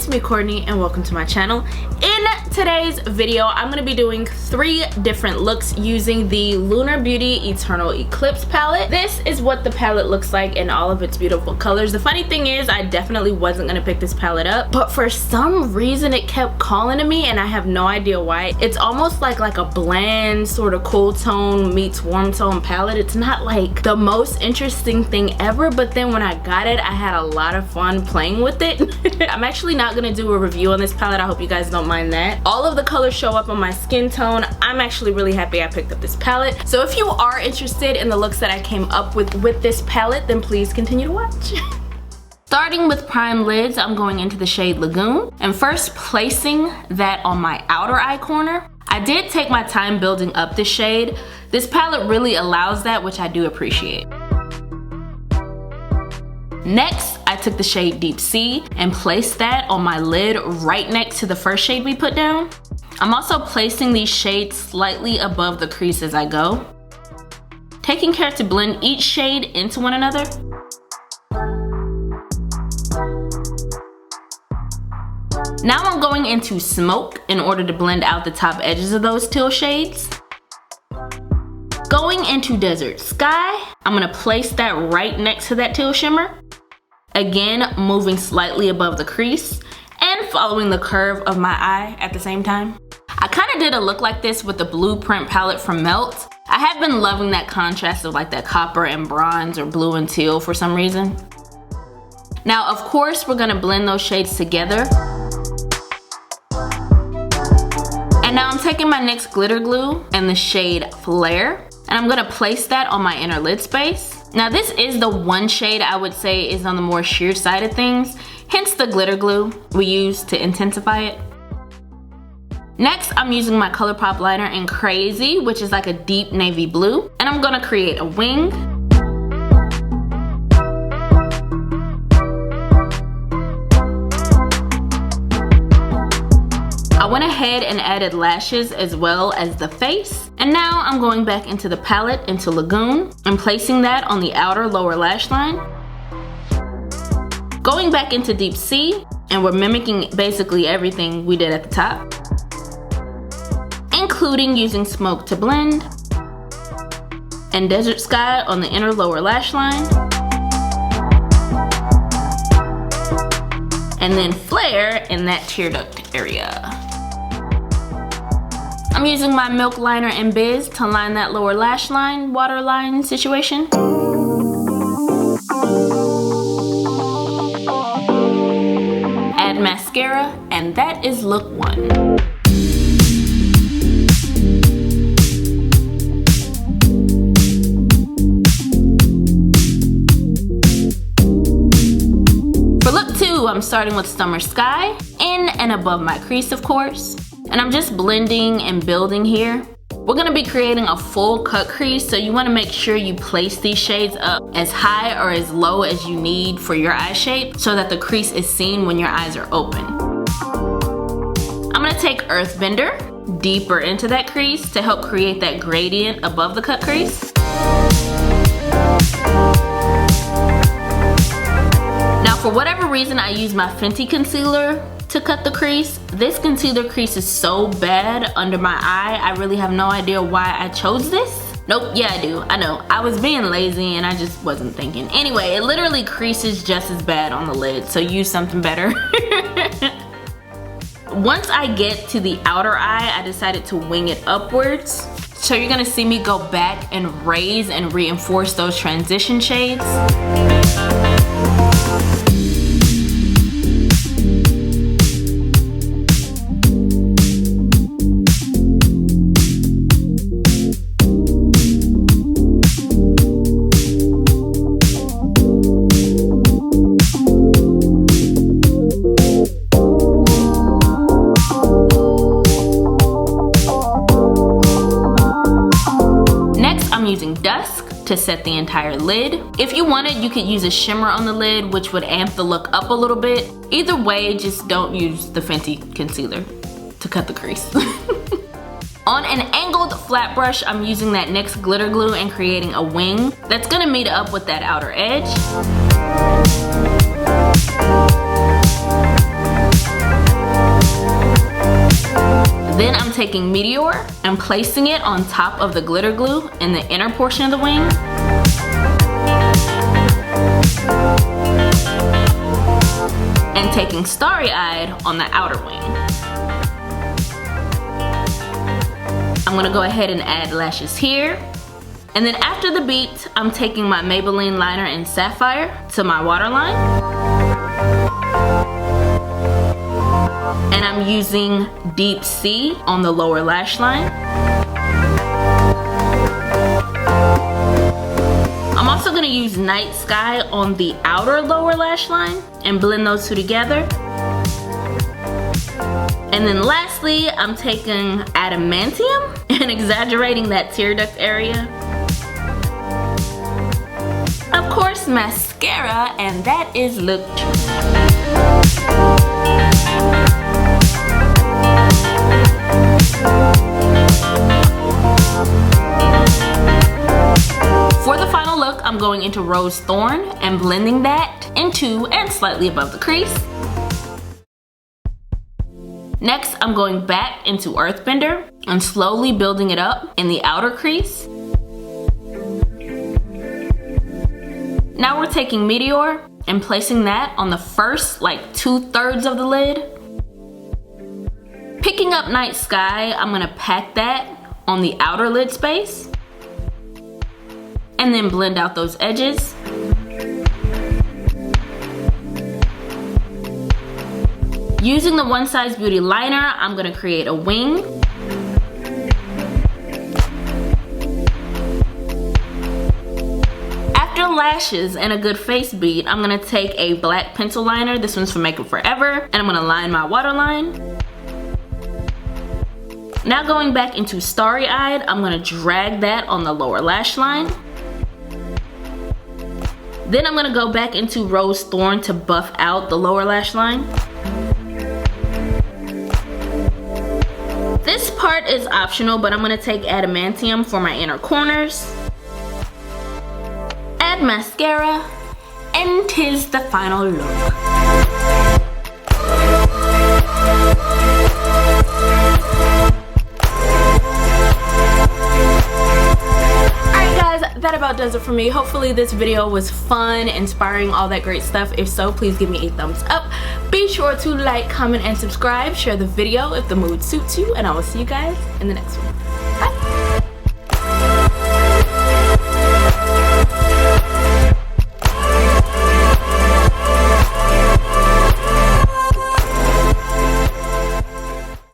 me Courtney and welcome to my channel. In today's video, I'm gonna be doing 3 different looks using the Lunar Beauty Eternal Eclipse palette. This is what the palette looks like in all of its beautiful colors. The funny thing is, I definitely wasn't gonna pick this palette up, but for some reason it kept calling to me and I have no idea why. It's almost like a bland sort of cool tone meets warm tone palette. It's not like the most interesting thing ever, but then when I got it, I had a lot of fun playing with it. I'm actually not gonna do a review on this palette. I hope you guys don't mind that. All of the colors show up on my skin tone. I'm actually really happy I picked up this palette. So if you are interested in the looks that I came up with this palette, then please continue to watch. Starting with prime lids, I'm going into the shade Lagoon and first placing that on my outer eye corner. I did take my time building up this shade. This palette really allows that, which I do appreciate. Next, I took the shade Deep Sea and placed that on my lid right next to the first shade we put down. I'm also placing these shades slightly above the crease as I go, taking care to blend each shade into one another. Now I'm going into Smoke in order to blend out the top edges of those teal shades. Going into Desert Sky, I'm gonna place that right next to that teal shimmer. Again, moving slightly above the crease and following the curve of my eye at the same time. I kind of did a look like this with the Blueprint palette from Melt. I have been loving that contrast of like that copper and bronze or blue and teal for some reason. Now, of course, we're gonna blend those shades together. And now I'm taking my NYX glitter glue and the shade Flare, and I'm gonna place that on my inner lid space. Now this is the one shade I would say is on the more sheer side of things, hence the glitter glue we use to intensify it. Next, I'm using my ColourPop liner in Crazy, which is like a deep navy blue, and I'm gonna create a wing. I went ahead and added lashes as well as the face. And now I'm going back into the palette, into Lagoon, and placing that on the outer lower lash line. Going back into Deep Sea, and we're mimicking basically everything we did at the top, including using Smoke to blend, and Desert Sky on the inner lower lash line, and then Flare in that tear duct area. I'm using my Milk liner in Biz to line that lower lash line, waterline situation. Add mascara, and that is look 1. For look 2, I'm starting with Summer Sky, in and above my crease, of course. And I'm just blending and building here. We're gonna be creating a full cut crease, so you wanna make sure you place these shades up as high or as low as you need for your eye shape so that the crease is seen when your eyes are open. I'm gonna take Earthbender deeper into that crease to help create that gradient above the cut crease. Now, for whatever reason, I use my Fenty concealer to cut the crease. This concealer crease is so bad under my eye, I really have no idea why I chose this. Nope, yeah I do, I know. I was being lazy and I just wasn't thinking. Anyway, it literally creases just as bad on the lid, so use something better. Once I get to the outer eye, I decided to wing it upwards. So you're gonna see me go back and raise and reinforce those transition shades. Using Dusk to set the entire lid. If you wanted, you could use a shimmer on the lid, which would amp the look up a little bit. Either way, just don't use the Fenty concealer to cut the crease. On an angled flat brush, I'm using that NYX glitter glue and creating a wing that's gonna meet up with that outer edge. Then I'm taking Meteor and placing it on top of the glitter glue in the inner portion of the wing. And taking Starry Eyed on the outer wing. I'm gonna go ahead and add lashes here. And then after the beat, I'm taking my Maybelline liner in Sapphire to my waterline. And I'm using Deep Sea on the lower lash line. I'm also gonna use Night Sky on the outer lower lash line and blend those two together. And then lastly, I'm taking Adamantium and exaggerating that tear duct area. Of course, mascara, and that is look. For the final look, I'm going into Rose Thorn and blending that into and slightly above the crease. Next, I'm going back into Earthbender and slowly building it up in the outer crease. Now we're taking Meteor and placing that on the first, like 2/3 of the lid. Picking up Night Sky, I'm gonna pack that on the outer lid space. And then blend out those edges. Using the One Size Beauty liner, I'm gonna create a wing. After lashes and a good face beat, I'm gonna take a black pencil liner. This one's from Makeup Forever, and I'm gonna line my waterline. Now going back into Starry Eyed, I'm gonna drag that on the lower lash line. Then I'm gonna go back into Rose Thorn to buff out the lower lash line. This part is optional, but I'm gonna take Adamantium for my inner corners. Add mascara, and 'tis the final look. That about does it for me. Hopefully this video was fun, inspiring, all that great stuff. If so, please give me a thumbs up. Be sure to like, comment, and subscribe. Share the video if the mood suits you, and I will see you guys in the next one.